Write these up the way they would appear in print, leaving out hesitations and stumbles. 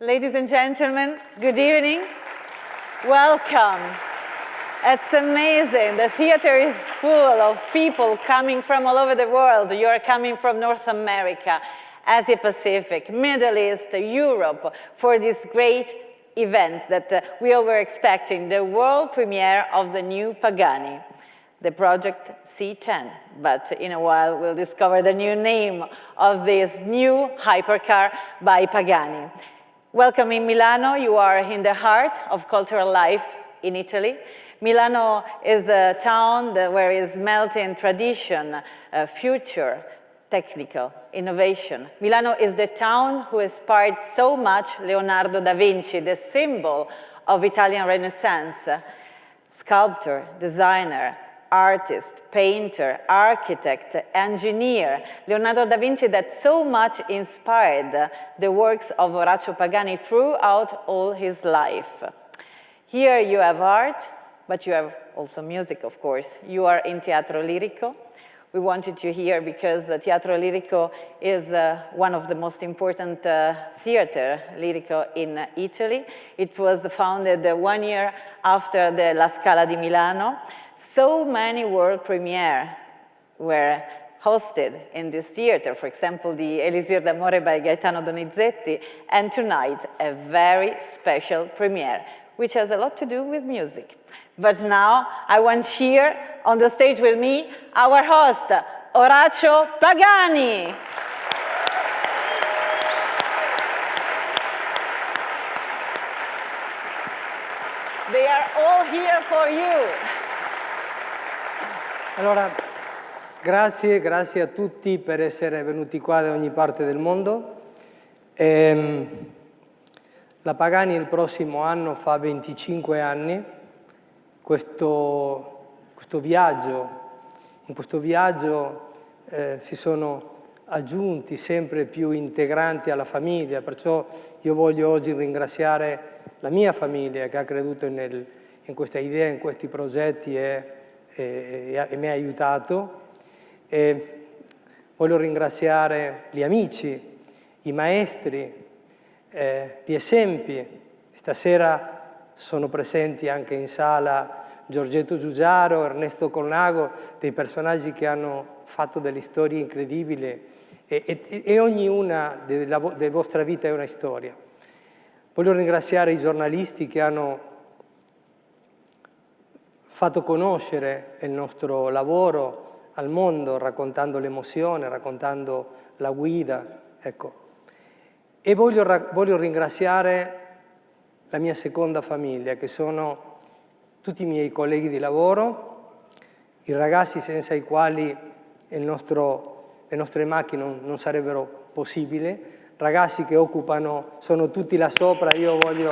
Ladies and gentlemen, good evening. Welcome. It's amazing. The theater is full of people coming from all over the world. You are coming from North America, Asia Pacific, Middle East, Europe, for this great event that we all were expecting, the world premiere of the new Pagani, the Project C10. But in a while, we'll discover the new name of this new hypercar by Pagani. Welcome in Milano. You are in the heart of cultural life in Italy. Milano is a town where is melting tradition, future, technical, innovation. Milano is the town who inspired so much Leonardo da Vinci, the symbol of Italian Renaissance, sculptor, designer, artist, painter, architect, engineer, Leonardo da Vinci, that so much inspired the works of Orazio Pagani throughout all his life. Here you have art, but you have also music, of course. You are in Teatro Lirico. We wanted you here because Teatro Lirico is one of the most important theater lirico in Italy. It was founded 1 year after the La Scala di Milano. So many world premieres were hosted in this theater. For example, the Elisir d'Amore by Gaetano Donizetti, and tonight a very special premiere, which has a lot to do with music. But now I want here on the stage with me our host, Orazio Pagani. They are all here for you. Allora, grazie a tutti per essere venuti qua da ogni parte del mondo. La Pagani il prossimo anno fa 25 anni. In questo viaggio si sono aggiunti sempre più integranti alla famiglia, perciò io voglio oggi ringraziare la mia famiglia che ha creduto in questa idea, in questi progetti e mi ha aiutato. E voglio ringraziare gli amici, i maestri, gli esempi. Stasera sono presenti anche in sala Giorgetto Giugiaro, Ernesto Colnago, dei personaggi che hanno fatto delle storie incredibili e ognuna delle vostre vite è una storia. Voglio ringraziare i giornalisti che hanno fatto conoscere il nostro lavoro al mondo, raccontando l'emozione, raccontando la guida, ecco. E voglio ringraziare la mia seconda famiglia, che sono tutti i miei colleghi di lavoro, i ragazzi senza i quali le nostre macchine non sarebbero possibili, ragazzi che sono tutti là sopra. Io voglio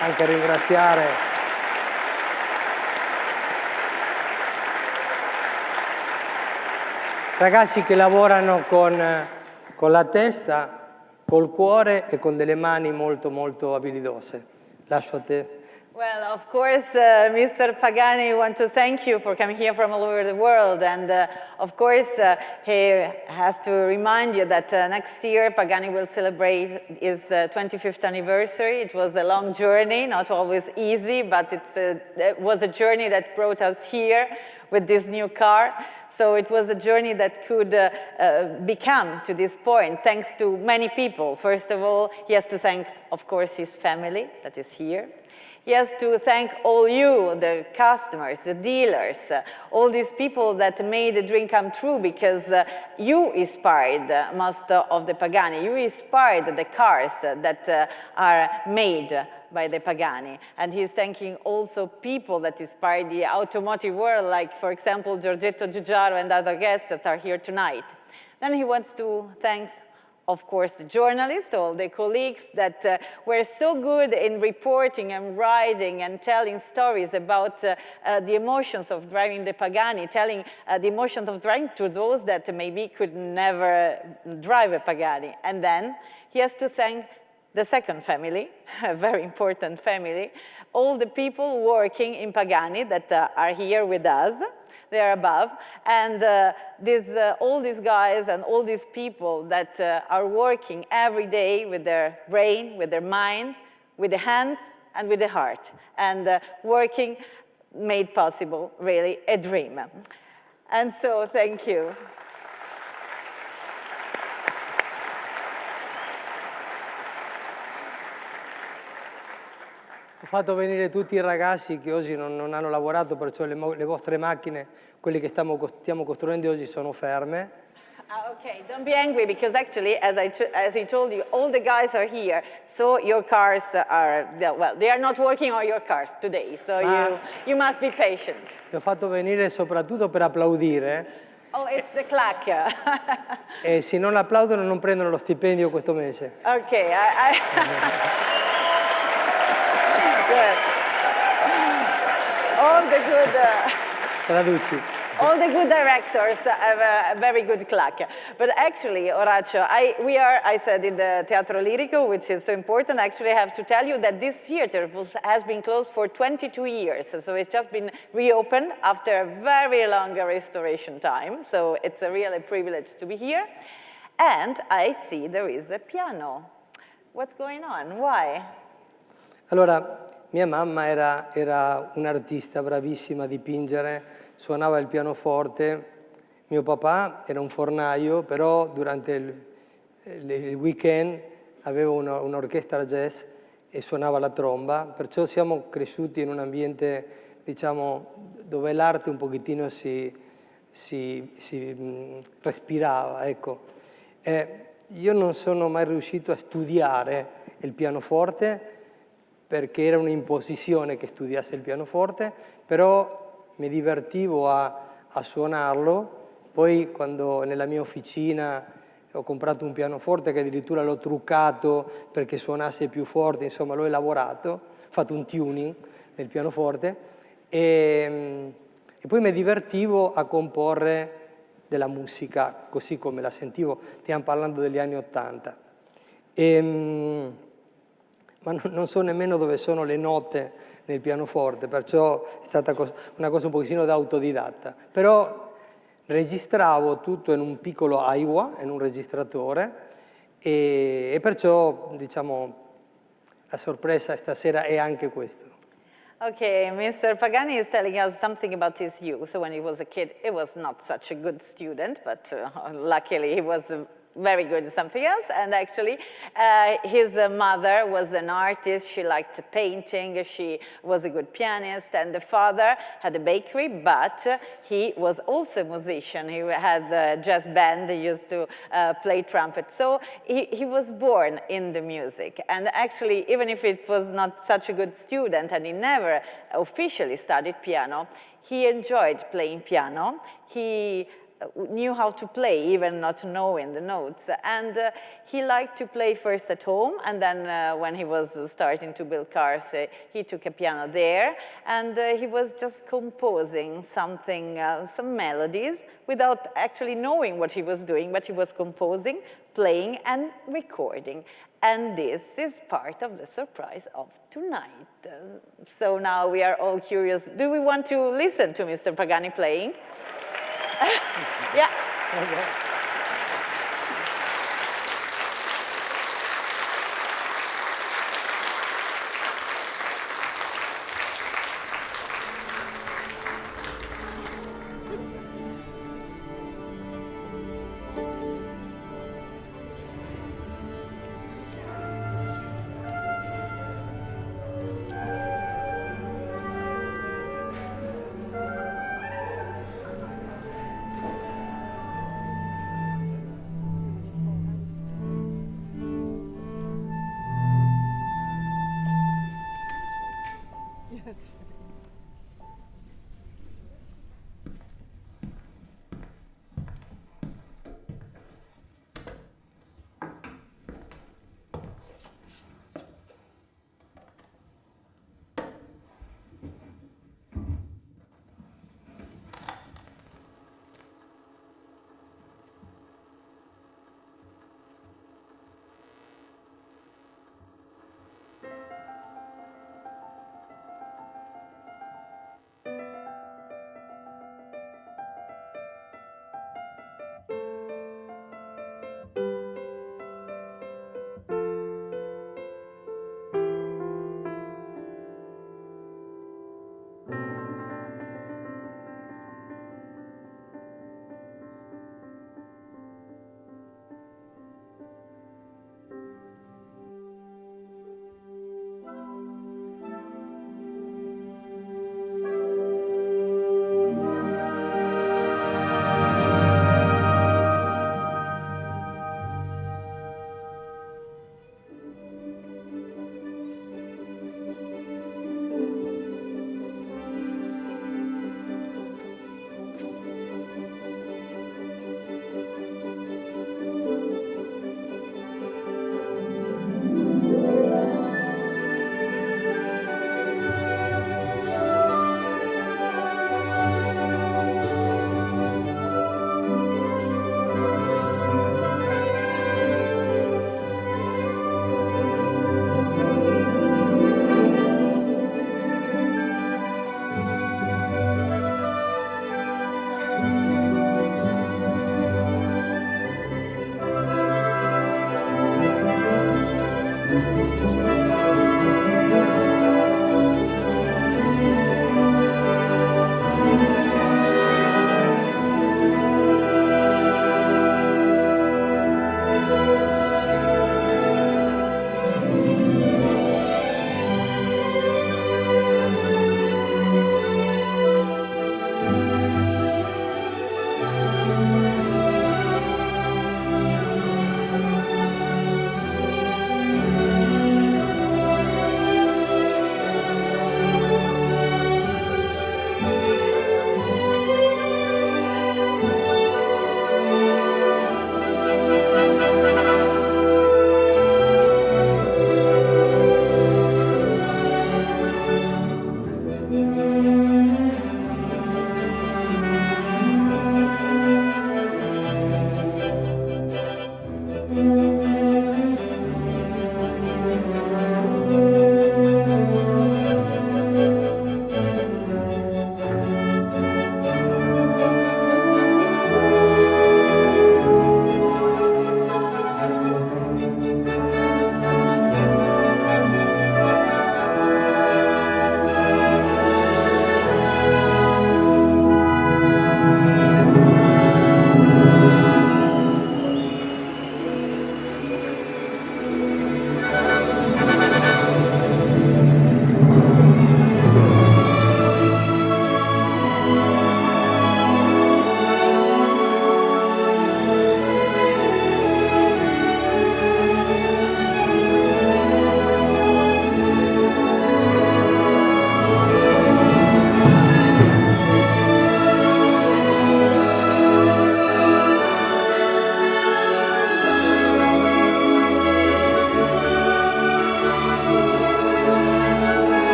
anche ringraziare ragazzi che lavorano con la testa, col cuore e con delle mani molto, molto abilidose. Lascio a te. Well, of course, Mr. Pagani, we want to thank you for coming here from all over the world. And of course, he has to remind you that next year, Pagani will celebrate its 25th anniversary. It was a long journey, not always easy, but it was a journey that brought us here with this new car. So it was a journey that could become to this point, thanks to many people. First of all, he has to thank, of course, his family that is here. He has to thank all you, the customers, the dealers, all these people that made the dream come true, because you inspired most of the Pagani. You inspired the cars that are made by the Pagani. And he's thanking also people that inspired the automotive world, like, for example, Giorgetto Giugiaro and other guests that are here tonight. Then he wants to thank, of course, the journalists, all the colleagues that were so good in reporting and writing and telling stories about the emotions of driving the Pagani, telling the emotions of driving to those that maybe could never drive a Pagani. And then he has to thank the second family, a very important family, all the people working in Pagani that are here with us, they are above. And all these guys and all these people that are working every day with their brain, with their mind, with the hands, and with the heart. And working made possible, really, a dream. And so, thank you. Ho fatto venire tutti i ragazzi che oggi non hanno lavorato, perciò le vostre macchine, quelle che stiamo costruendo oggi, sono ferme. Okay, don't be angry, because actually, as I told you, all the guys are here, so your cars are, well, they are not working on your cars today, so you must be patient. Le ho fatto venire soprattutto per applaudire. Oh, it's the clack. E se non applaudono non prendono lo stipendio questo mese. Okay, good. All the good... Traduci. All the good directors have a very good clack. But actually, Orazio, I said in the Teatro Lirico, which is so important, actually I have to tell you that this theater has been closed for 22 years. So it's just been reopened after a very long restoration time. So it's a real privilege to be here. And I see there is a piano. What's going on? Why? Allora, mia mamma era un'artista bravissima a dipingere, suonava il pianoforte. Mio papà era un fornaio, però durante il weekend aveva un'orchestra jazz e suonava la tromba, perciò siamo cresciuti in un ambiente, diciamo, dove l'arte un pochettino si respirava, ecco. Io non sono mai riuscito a studiare il pianoforte perché era un'imposizione che studiasse il pianoforte, però mi divertivo a suonarlo. Poi quando nella mia officina ho comprato un pianoforte che addirittura l'ho truccato perché suonasse più forte, insomma l'ho elaborato, ho fatto un tuning nel pianoforte e poi mi divertivo a comporre della musica così come la sentivo. Stiamo parlando degli anni '80. Ma non so nemmeno dove sono le note nel pianoforte, perciò è stata una cosa un pochettino da autodidatta. Però registravo tutto in un piccolo Aiwa, in un registratore, e perciò, diciamo, la sorpresa stasera è anche questo. Okay, Mr. Pagani is telling us something about his youth. So when he was a kid, he was not such a good student, but luckily he was very good at something else. And actually, his mother was an artist. She liked painting. She was a good pianist. And the father had a bakery, but he was also a musician. He had a jazz band. He used to play trumpet. So he was born in the music. And actually, even if it was not such a good student and he never officially studied piano, he enjoyed playing piano. He knew how to play, even not knowing the notes. And he liked to play first at home, and then when he was starting to build cars, he took a piano there, and he was just composing something, some melodies, without actually knowing what he was doing, but he was composing, playing, and recording. And this is part of the surprise of tonight. So now we are all curious. Do we want to listen to Mr. Pagani playing? Yeah. Okay.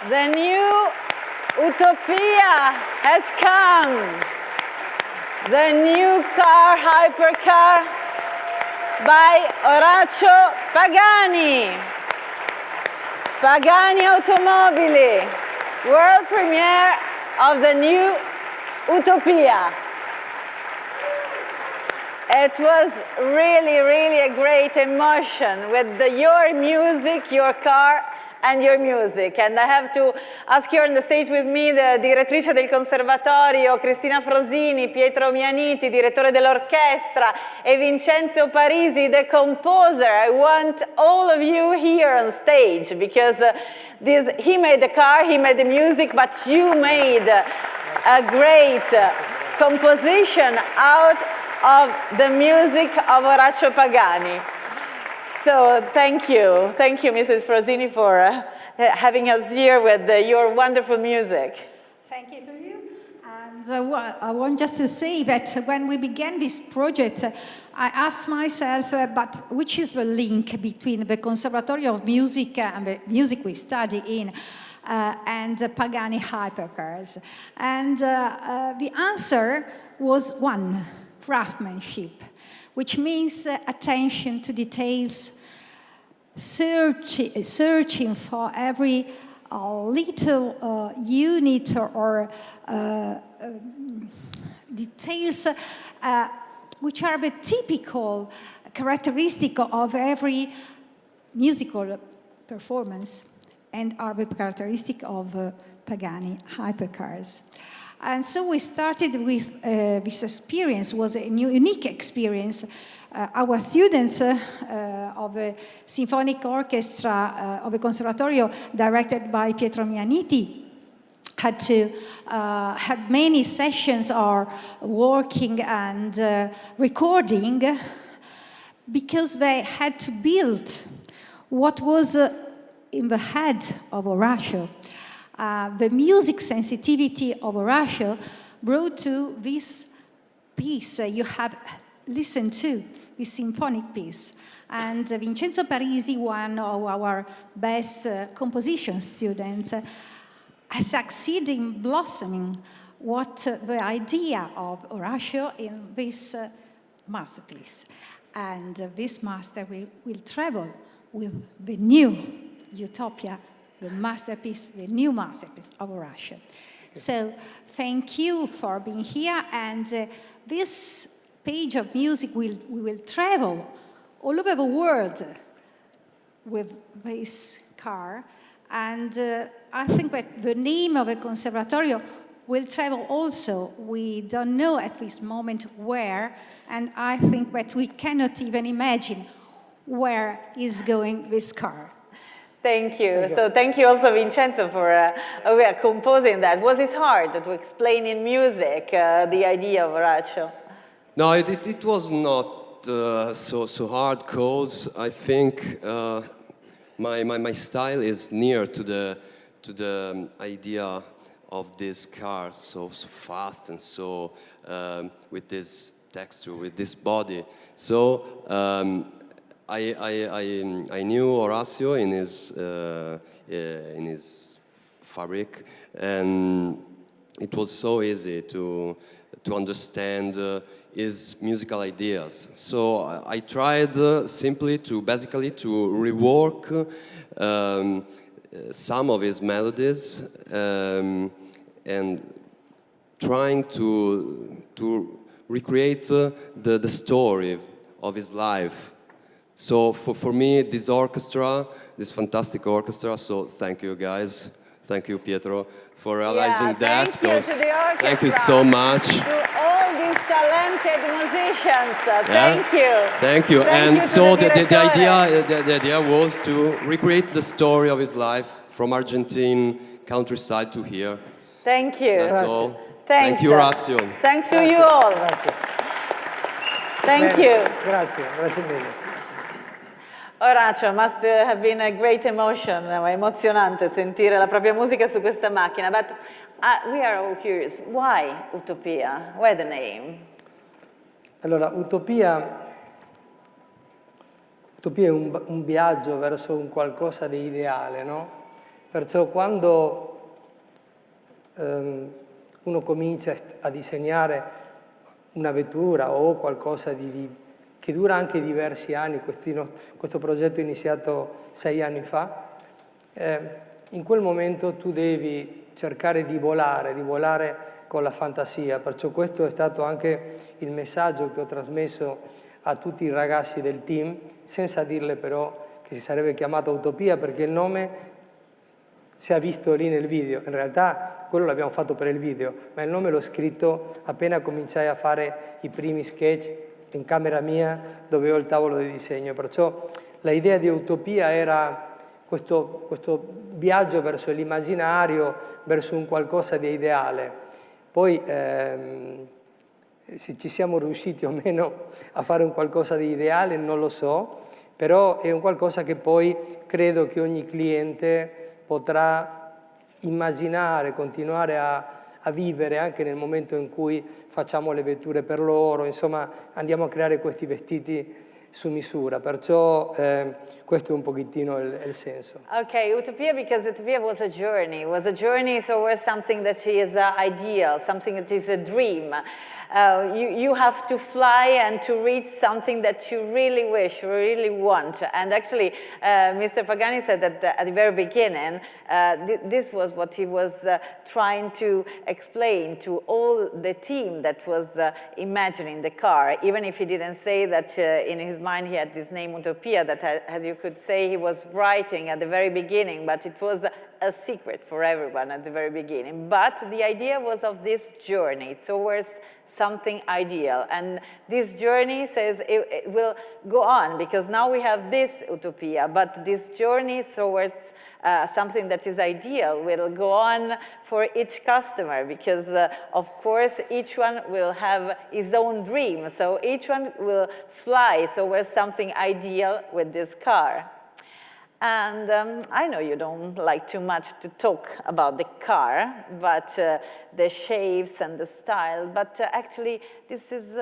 The new Utopia has come. The new car, hypercar, by Orazio Pagani. Pagani Automobili, world premiere of the new Utopia. It was really, really a great emotion with your music, your car, and your music. And I have to ask here on the stage with me the direttrice del conservatorio, Cristina Frosini, Pietro Mianiti, direttore dell'orchestra, e Vincenzo Parisi, the composer. I want all of you here on stage because he made the car, he made the music, but you made a great composition out of the music of Orazio Pagani. So thank you, Mrs. Frosini, for having us here with your wonderful music. Thank you to you. And I want just to say that when we began this project, I asked myself, but which is the link between the Conservatory of Music and the music we study in and Pagani hypercars? And the answer was one, craftsmanship, which means attention to details, searching for every little unit or details which are the typical characteristic of every musical performance and are the characteristic of Pagani hypercars. And so we started with this experience, was a unique experience. Our students of the Symphonic Orchestra of the Conservatorio, directed by Pietro Mianiti, had many sessions or working and recording because they had to build what was in the head of Orazio. The music sensitivity of Orazio brought to this piece you have listened to, this symphonic piece. And Vincenzo Parisi, one of our best composition students, has succeeded in blossoming what the idea of Orazio in this masterpiece. And this master will travel with the new Utopia, the masterpiece, the new masterpiece of Orazio. So thank you for being here. And this page of music, we will travel all over the world with this car. And I think that the name of the Conservatorio will travel also. We don't know at this moment where, and I think that we cannot even imagine where is going this car. Thank you. So thank you also, Vincenzo, for composing that. Was it hard to explain in music the idea of Orazio? No, it was not so hard, because I think my style is near to the idea of this car, so fast and so with this texture, with this body. So I knew Orazio in his fabric, and it was so easy to understand his musical ideas. So I tried simply to rework some of his melodies and trying to recreate the story of his life. So for me, this orchestra, this fantastic orchestra, so thank you guys, thank you Pietro for realizing that. Thank you so much. To all these talented musicians, thank you. Thank you. And so the idea was to recreate the story of his life from Argentine countryside to here. Thank you. That's all. Thanks. Thank you, Orazio. Thanks to you all. Grazie. Thank you. Grazie mille. Orazio, must have been a great emotion, emozionante sentire la propria musica su questa macchina. But we are all curious, why Utopia? Why the name? Allora, Utopia è un viaggio verso un qualcosa di ideale, no? Perciò quando uno comincia a disegnare una vettura o qualcosa che dura anche diversi anni, questo progetto è iniziato 6 anni fa, in quel momento tu devi cercare di volare con la fantasia, perciò questo è stato anche il messaggio che ho trasmesso a tutti i ragazzi del team, senza dirle però che si sarebbe chiamato Utopia, perché il nome si è visto lì nel video. In realtà quello l'abbiamo fatto per il video, ma il nome l'ho scritto appena cominciai a fare i primi sketch in camera mia dove ho il tavolo di disegno. Perciò l'idea di Utopia era questo viaggio verso l'immaginario, verso un qualcosa di ideale. Poi se ci siamo riusciti o meno a fare un qualcosa di ideale non lo so, però è un qualcosa che poi credo che ogni cliente potrà immaginare, continuare a vivere anche nel momento in cui facciamo le vetture per loro, insomma andiamo a creare questi vestiti su misura, perciò questo è un pochettino il senso. Okay, Utopia, because Utopia was a journey towards something that is ideal, something that is a dream. You have to fly and to reach something that you really wish, really want. And actually, Mr. Pagani said that at the very beginning, this was what he was trying to explain to all the team that was imagining the car, even if he didn't say that in his mind he had this name Utopia, that as you could say he was writing at the very beginning, but it was a secret for everyone at the very beginning. But the idea was of this journey towards something ideal. And this journey says it will go on, because now we have this Utopia, but this journey towards something that is ideal will go on for each customer, because of course each one will have his own dream, so each one will fly towards something ideal with this car. And I know you don't like too much to talk about the car, but the shapes and the style, but actually this is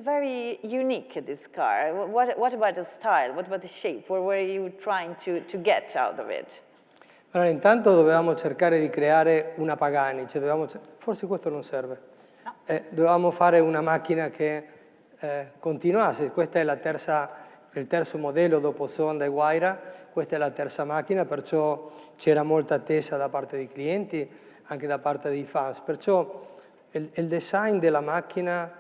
very unique, this car. What about the style? What about the shape? What were you trying to get out of it? Allora, intanto dovevamo cercare di creare una Pagani, cioè forse questo non serve. No. Dovevamo fare una macchina che continuasse, questa è il terzo modello dopo Sonda e Guaira, questa è la terza macchina, perciò c'era molta attesa da parte dei clienti, anche da parte dei fans, perciò il design della macchina,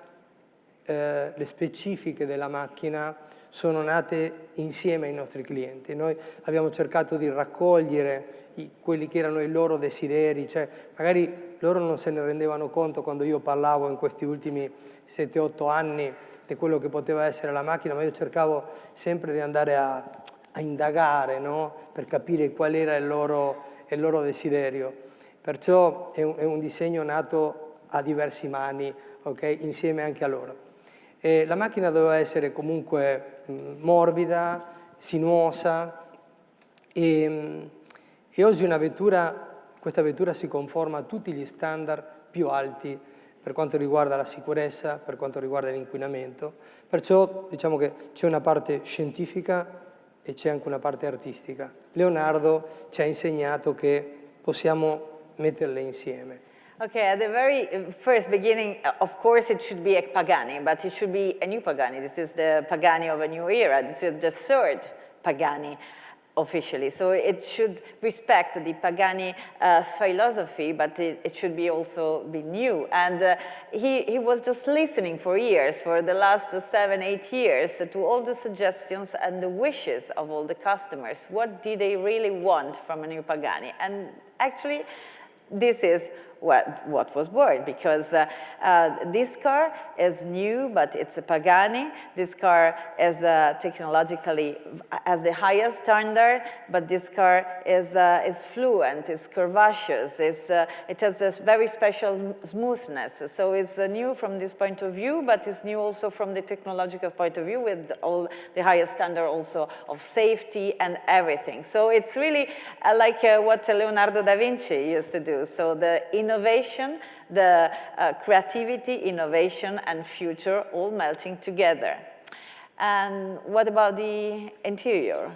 le specifiche della macchina sono nate insieme ai nostri clienti. Noi abbiamo cercato di raccogliere quelli che erano i loro desideri, cioè magari loro non se ne rendevano conto quando io parlavo in questi ultimi 7-8 anni di quello che poteva essere la macchina, ma io cercavo sempre di andare a indagare, no? Per capire qual era il loro desiderio. Perciò è un disegno nato a diverse mani, okay? Insieme anche a loro. E la macchina doveva essere comunque morbida, sinuosa, e oggi questa vettura si conforma a tutti gli standard più alti per quanto riguarda la sicurezza, per quanto riguarda l'inquinamento. Perciò diciamo che c'è una parte scientifica e c'è anche una parte artistica. Leonardo ci ha insegnato che possiamo metterle insieme. Okay, at the very first beginning, of course it should be a Pagani, but it should be a new Pagani. This is the Pagani of a new era. This is the third Pagani officially. So it should respect the Pagani philosophy, but it should be also be new. And he was just listening for years, for the last 7-8 years, to all the suggestions and the wishes of all the customers. What did they really want from a new Pagani? And actually, this is what was born, because this car is new, but it's a Pagani. This car is technologically has the highest standard, but this car is fluent, is curvaceous, it has this very special smoothness. So it's new from this point of view, but it's new also from the technological point of view, with all the highest standard also of safety and everything. So it's really like what Leonardo da Vinci used to do. So the innovation, the creativity, innovation, and future all melting together. And what about the interior?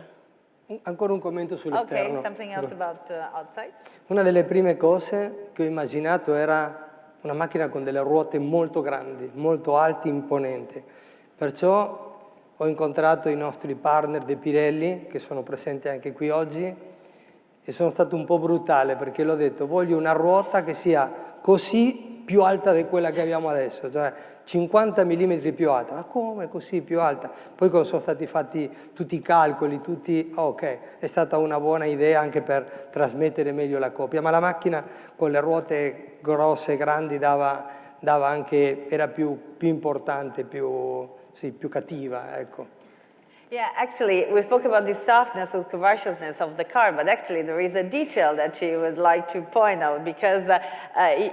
Ancora un commento sull'esterno. Okay, something else about outside? Una delle prime cose che ho immaginato era una macchina con delle ruote molto grandi, molto alte, imponenti. Perciò ho incontrato i nostri partner di Pirelli, che sono presenti anche qui oggi, e sono stato un po' brutale perché l'ho detto, voglio una ruota che sia così più alta di quella che abbiamo adesso, cioè 50 mm più alta. Ma come così più alta? Poi quando sono stati fatti tutti i calcoli, ok, è stata una buona idea anche per trasmettere meglio la coppia, ma la macchina con le ruote grosse, grandi, era più importante, più cattiva, ecco. Yeah, actually, we spoke about the softness or curvaceousness of the car, but actually there is a detail that you would like to point out because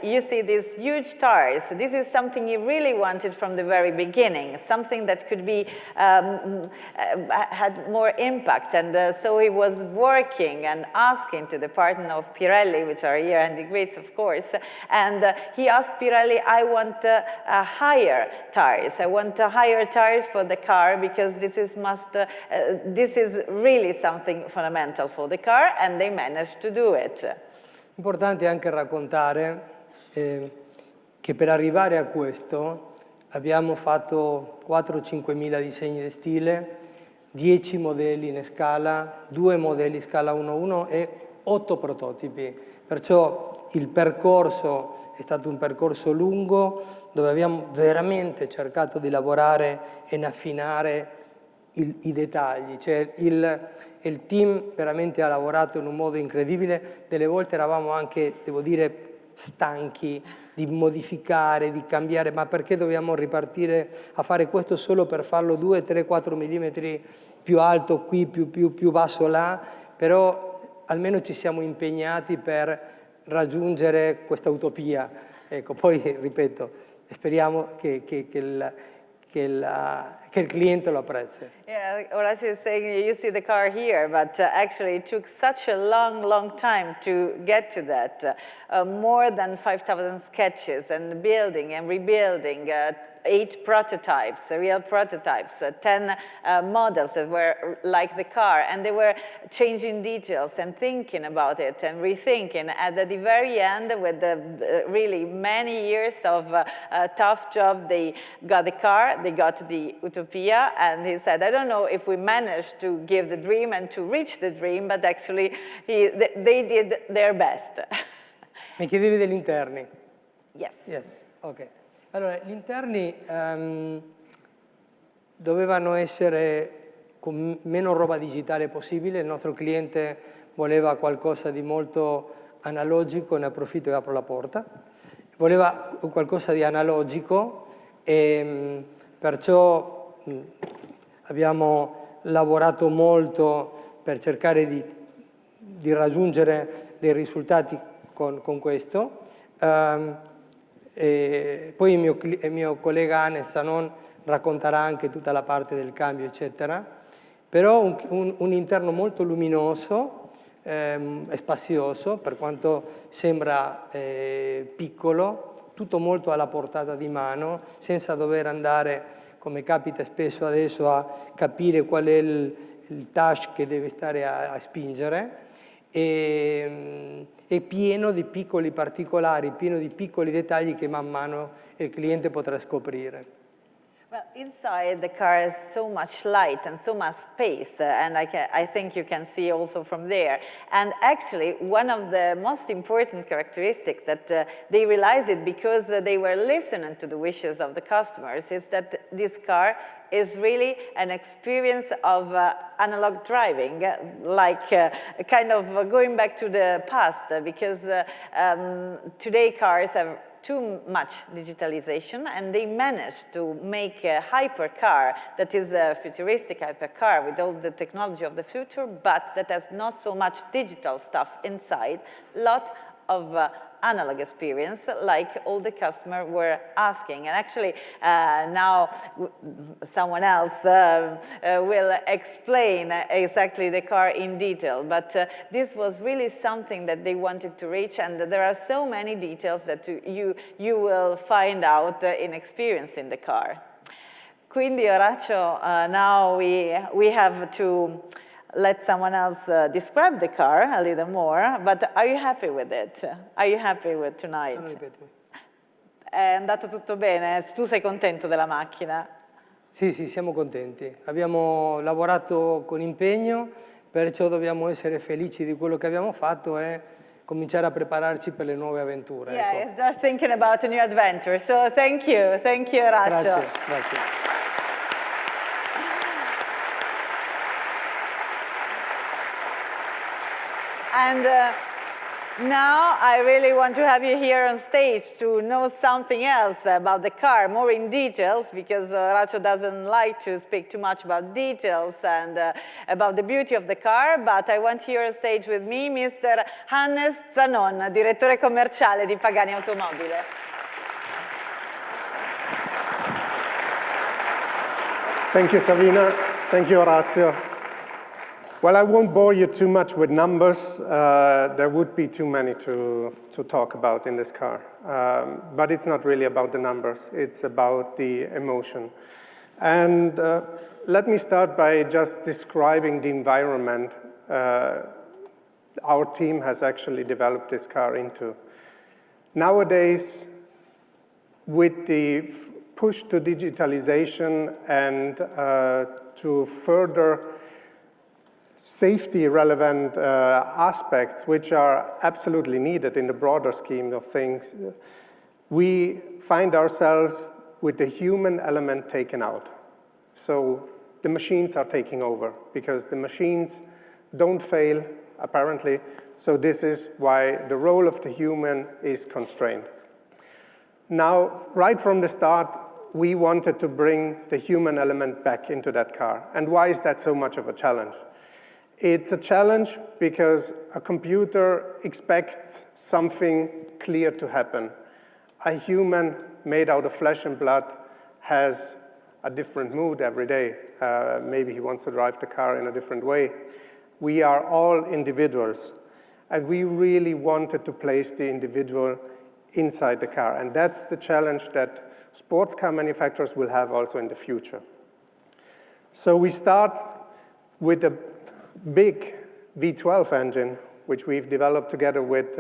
you see these huge tires. This is something you really wanted from the very beginning, something that could be had more impact. And so he was working and asking to the partner of Pirelli, which are here and the greats, of course, and he asked Pirelli, I want higher tires. I want higher tires for the car because this is really something fundamental for the car, and they managed to do it. Importante anche raccontare che per arrivare a questo abbiamo fatto 4-5 mila disegni di stile, 10 modelli in scala, 2 modelli scala 1-1 e 8 prototipi. Perciò il percorso è stato un percorso lungo dove abbiamo veramente cercato di lavorare e affinare i dettagli, cioè il team veramente ha lavorato in un modo incredibile, delle volte eravamo anche, devo dire, stanchi di modificare, di cambiare, ma perché dobbiamo ripartire a fare questo solo per farlo 2, 3, 4 mm più alto qui, più basso là, però almeno ci siamo impegnati per raggiungere questa utopia. Ecco, poi ripeto, speriamo che il cliente lo apprezzi. Yeah, Horacio is saying you see the car here, but actually it took such a long time to get to that. More than 5,000 sketches and building and rebuilding, 8 prototypes, real prototypes, 10 models that were like the car, and they were changing details and thinking about it and rethinking. And at the very end, with the really many years of tough job, they got the car, they got the Utopia, and he said, I don't know if we managed to give the dream and to reach the dream, but actually they did their best. Mi chiedevi degli interni? Yes. Yes, ok. Allora, gli interni dovevano essere con meno roba digitale possibile, il nostro cliente voleva qualcosa di molto analogico, ne approfitto e apro la porta, voleva qualcosa di analogico e perciò abbiamo lavorato molto per cercare di raggiungere dei risultati con questo. E poi il mio collega Anes Sanon racconterà anche tutta la parte del cambio, eccetera. Però un interno molto luminoso e spazioso, per quanto sembra piccolo, tutto molto alla portata di mano, senza dover andare, come capita spesso adesso, a capire qual è il touch che deve stare a spingere. È pieno di piccoli particolari, pieno di piccoli dettagli che man mano il cliente potrà scoprire. Well, inside the car is so much light and so much space, and I think you can see also from there. And actually, one of the most important characteristics that they realized it because they were listening to the wishes of the customers is that this car is really an experience of analog driving, like kind of going back to the past, because today cars have too much digitalization, and they managed to make a hypercar that is a futuristic hypercar with all the technology of the future, but that has not so much digital stuff inside, a lot of analog experience, like all the customers were asking. And actually, now someone else will explain exactly the car in detail. But this was really something that they wanted to reach, and there are so many details that you will find out in experiencing the car. Quindi, Orazio, now we have to let someone else describe the car a little more, but are you happy with it? Are you happy with tonight? È andato tutto bene? Tu sei contento della macchina? Sì, sì, siamo contenti. Abbiamo lavorato con impegno, perciò dobbiamo essere felici di quello che abbiamo fatto e cominciare a prepararci per le nuove avventure. Yeah, ecco. he's just thinking about a new adventure. So thank you Raccio. Grazie, grazie. And now I really want to have you here on stage to know something else about the car, more in details, because Raccio doesn't like to speak too much about details and about the beauty of the car, but I want here on stage with me Mr. Hannes Zanon, direttore commerciale di Pagani Automobile. Thank you, Savina. Thank you, Orazio. Well, I won't bore you too much with numbers. There would be too many to talk about in this car. But it's not really about the numbers. It's about the emotion. And let me start by just describing the environment our team has actually developed this car into. Nowadays, with the push to digitalization and to further safety-relevant aspects, which are absolutely needed in the broader scheme of things, we find ourselves with the human element taken out. So the machines are taking over, because the machines don't fail, apparently, so this is why the role of the human is constrained. Now, right from the start, we wanted to bring the human element back into that car. And why is that so much of a challenge? It's a challenge because a computer expects something clear to happen. A human made out of flesh and blood has a different mood every day. Maybe he wants to drive the car in a different way. We are all individuals, and we really wanted to place the individual inside the car. And that's the challenge that sports car manufacturers will have also in the future. So we start with a big V12 engine, which we've developed together with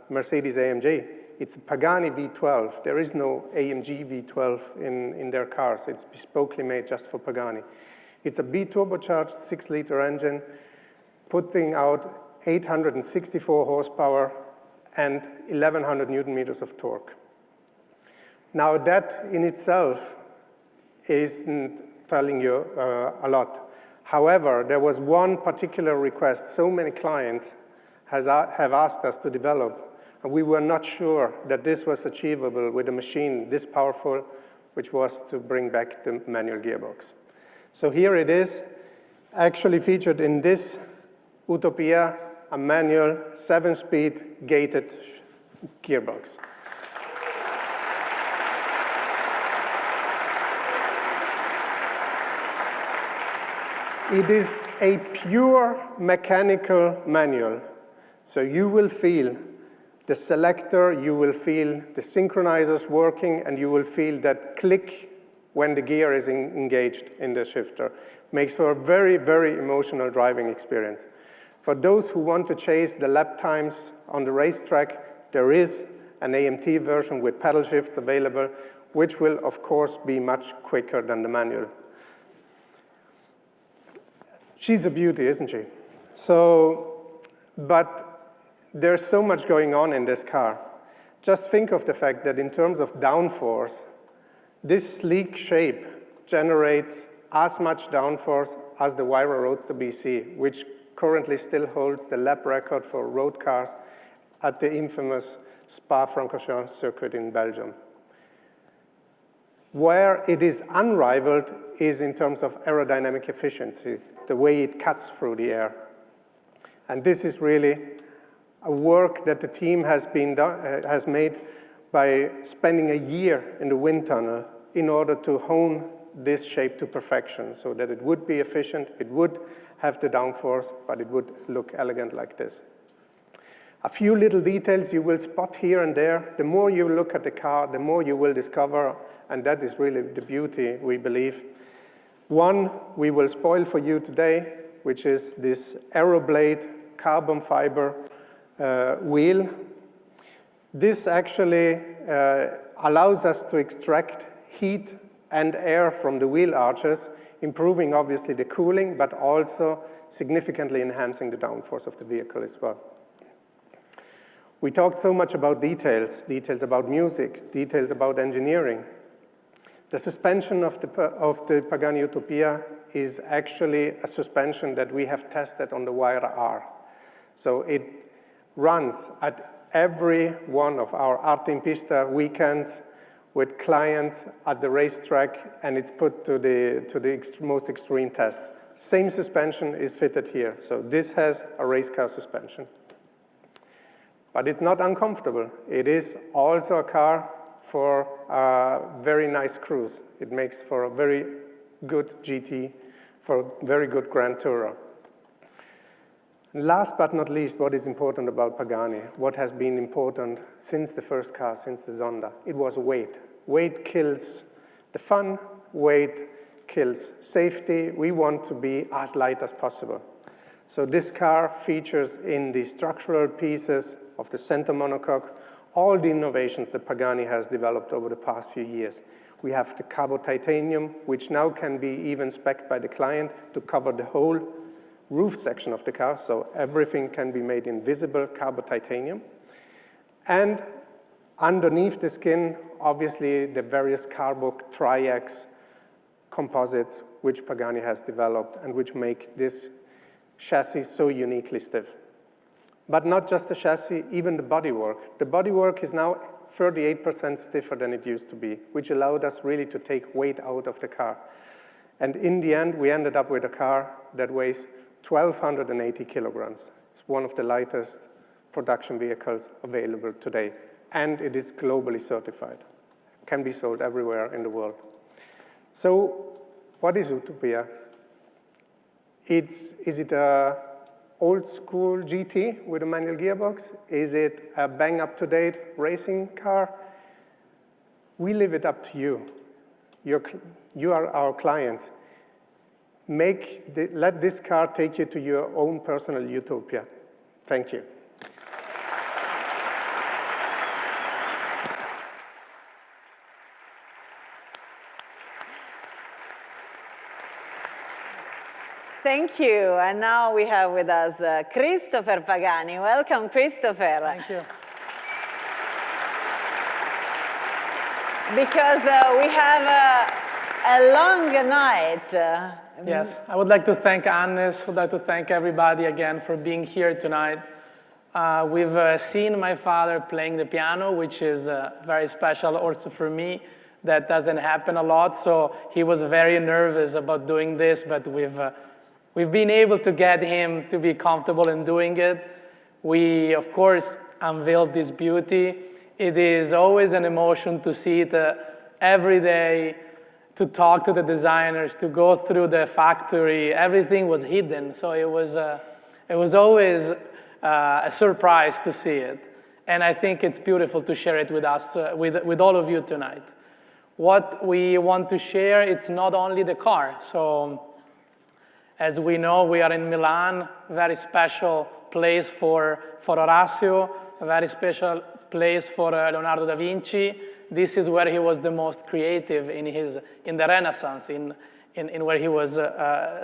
Mercedes-AMG. It's a Pagani V12. There is no AMG V12 in their cars. It's bespokely made just for Pagani. It's a B-turbocharged 6-liter engine, putting out 864 horsepower and 1,100 Newton meters of torque. Now that in itself isn't telling you a lot. However, there was one particular request so many clients have asked us to develop, and we were not sure that this was achievable with a machine this powerful, which was to bring back the manual gearbox. So here it is, actually featured in this Utopia, a manual 7-speed gated gearbox. It is a pure mechanical manual. So you will feel the selector, you will feel the synchronizers working, and you will feel that click when the gear is engaged in the shifter. Makes for a very, very emotional driving experience. For those who want to chase the lap times on the racetrack, there is an AMT version with pedal shifts available, which will, of course, be much quicker than the manual. She's a beauty, isn't she? But there's so much going on in this car. Just think of the fact that in terms of downforce, this sleek shape generates as much downforce as the Wyra Roadster BC, which currently still holds the lap record for road cars at the infamous Spa-Francorchamps circuit in Belgium. Where it is unrivaled is in terms of aerodynamic efficiency, the way it cuts through the air. And this is really a work that the team has made by spending a year in the wind tunnel in order to hone this shape to perfection, so that it would be efficient, it would have the downforce, but it would look elegant like this. A few little details you will spot here and there. The more you look at the car, the more you will discover, and that is really the beauty, we believe. One, we will spoil for you today. which is this Aeroblade carbon fiber wheel. This actually allows us to extract heat and air from the wheel arches, improving obviously the cooling, but also significantly enhancing the downforce of the vehicle as well. We talked so much about details about music, details about engineering. The suspension of the Pagani Utopia is actually a suspension that we have tested on the Wire R. So it runs at every one of our Arte in Pista weekends with clients at the racetrack, and it's put to the most extreme tests. Same suspension is fitted here. So this has a race car suspension. But it's not uncomfortable. It is also a car for a very nice cruise. It makes for a very good GT, for a very good Grand Tourer. Last but not least, what is important about Pagani, what has been important since the first car, since the Zonda, it was weight. Weight kills the fun, weight kills safety. We want to be as light as possible. So this car features in the structural pieces of the center monocoque all the innovations that Pagani has developed over the past few years. We have the Carbon Titanium, which now can be even spec'd by the client to cover the whole roof section of the car, so everything can be made in visible Carbon Titanium. And underneath the skin, obviously, the various Carboc Tri-X composites which Pagani has developed and which make this chassis so uniquely stiff. But not just the chassis, even the bodywork. The bodywork is now 38% stiffer than it used to be, which allowed us really to take weight out of the car. And in the end, we ended up with a car that weighs 1,280 kilograms. It's one of the lightest production vehicles available today, and it is globally certified. It can be sold everywhere in the world. So what is Utopia? Is it a old school GT with a manual gearbox? Is it a bang up-to-date racing car? We leave it up to you. You are our clients. Let this car take you to your own personal utopia. Thank you. Thank you. And now we have with us Christopher Pagani. Welcome, Christopher. Thank you. Because we have a long night. Yes, I would like to thank Hannes. I would like to thank everybody again for being here tonight. We've seen my father playing the piano, which is very special also for me. That doesn't happen a lot, so he was very nervous about doing this, but we've been able to get him to be comfortable in doing it. We, of course, unveiled this beauty. It is always an emotion to see it every day, to talk to the designers, to go through the factory. Everything was hidden, so it was always a surprise to see it. And I think it's beautiful to share it with us, with all of you tonight. What we want to share, it's not only the car. So, as we know, we are in Milan, a very special place for Orazio, a very special place for Leonardo da Vinci. This is where he was the most creative in the Renaissance, in where he was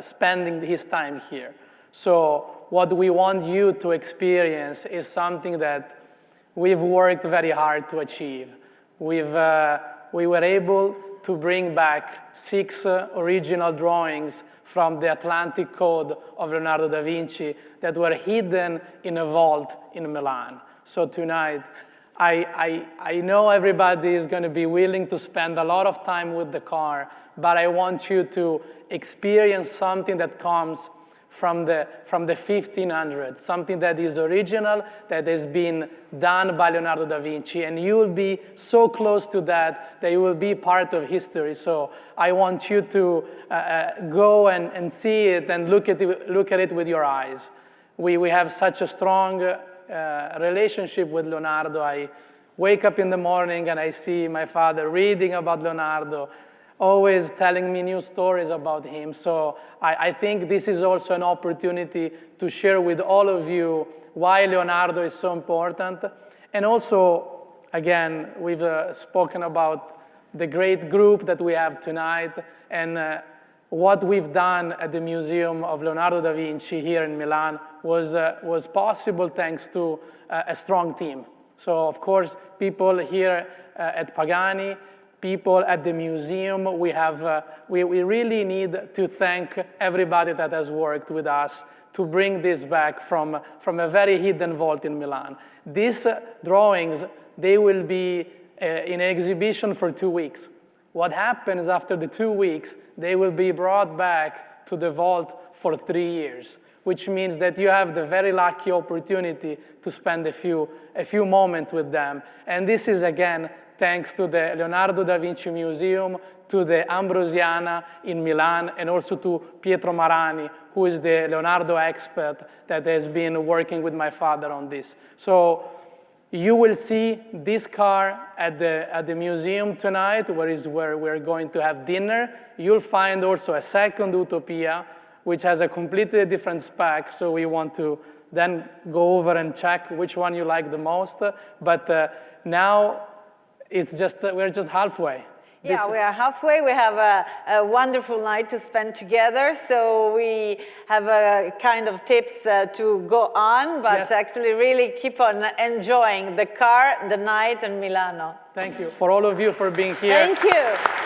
spending his time here. So what we want you to experience is something that we've worked very hard to achieve. We were able to bring back 6 original drawings from the Atlantic Code of Leonardo da Vinci that were hidden in a vault in Milan. So tonight, I know everybody is going to be willing to spend a lot of time with the car, but I want you to experience something that comes from the 1500s, something that is original, that has been done by Leonardo da Vinci, and you will be so close to that you will be part of history. So I want you to go and see it and look at it with your eyes. We have such a strong relationship with Leonardo. I wake up in the morning and I see my father reading about Leonardo. always telling me new stories about him. So I think this is also an opportunity to share with all of you why Leonardo is so important. And also, again, we've spoken about the great group that we have tonight, and what we've done at the Museum of Leonardo da Vinci here in Milan was possible thanks to a strong team. So, of course, people here at Pagani, people at the museum, we really need to thank everybody that has worked with us to bring this back from a very hidden vault in Milan. These drawings, they will be in exhibition for 2 weeks. What happens after the 2 weeks, they will be brought back to the vault for 3 years, which means that you have the very lucky opportunity to spend a few moments with them. And this is, again, thanks to the Leonardo da Vinci Museum, to the Ambrosiana in Milan, and also to Pietro Marani, who is the Leonardo expert that has been working with my father on this. So you will see this car at the museum tonight, where we're going to have dinner. You'll find also a second Utopia, which has a completely different spec, so we want to then go over and check which one you like the most. But now we're just halfway. Yeah, we are halfway. We have a wonderful night to spend together. So we have a kind of tips to go on, but yes, actually really keep on enjoying the car, the night, and Milano. Thank you for all of you for being here. Thank you.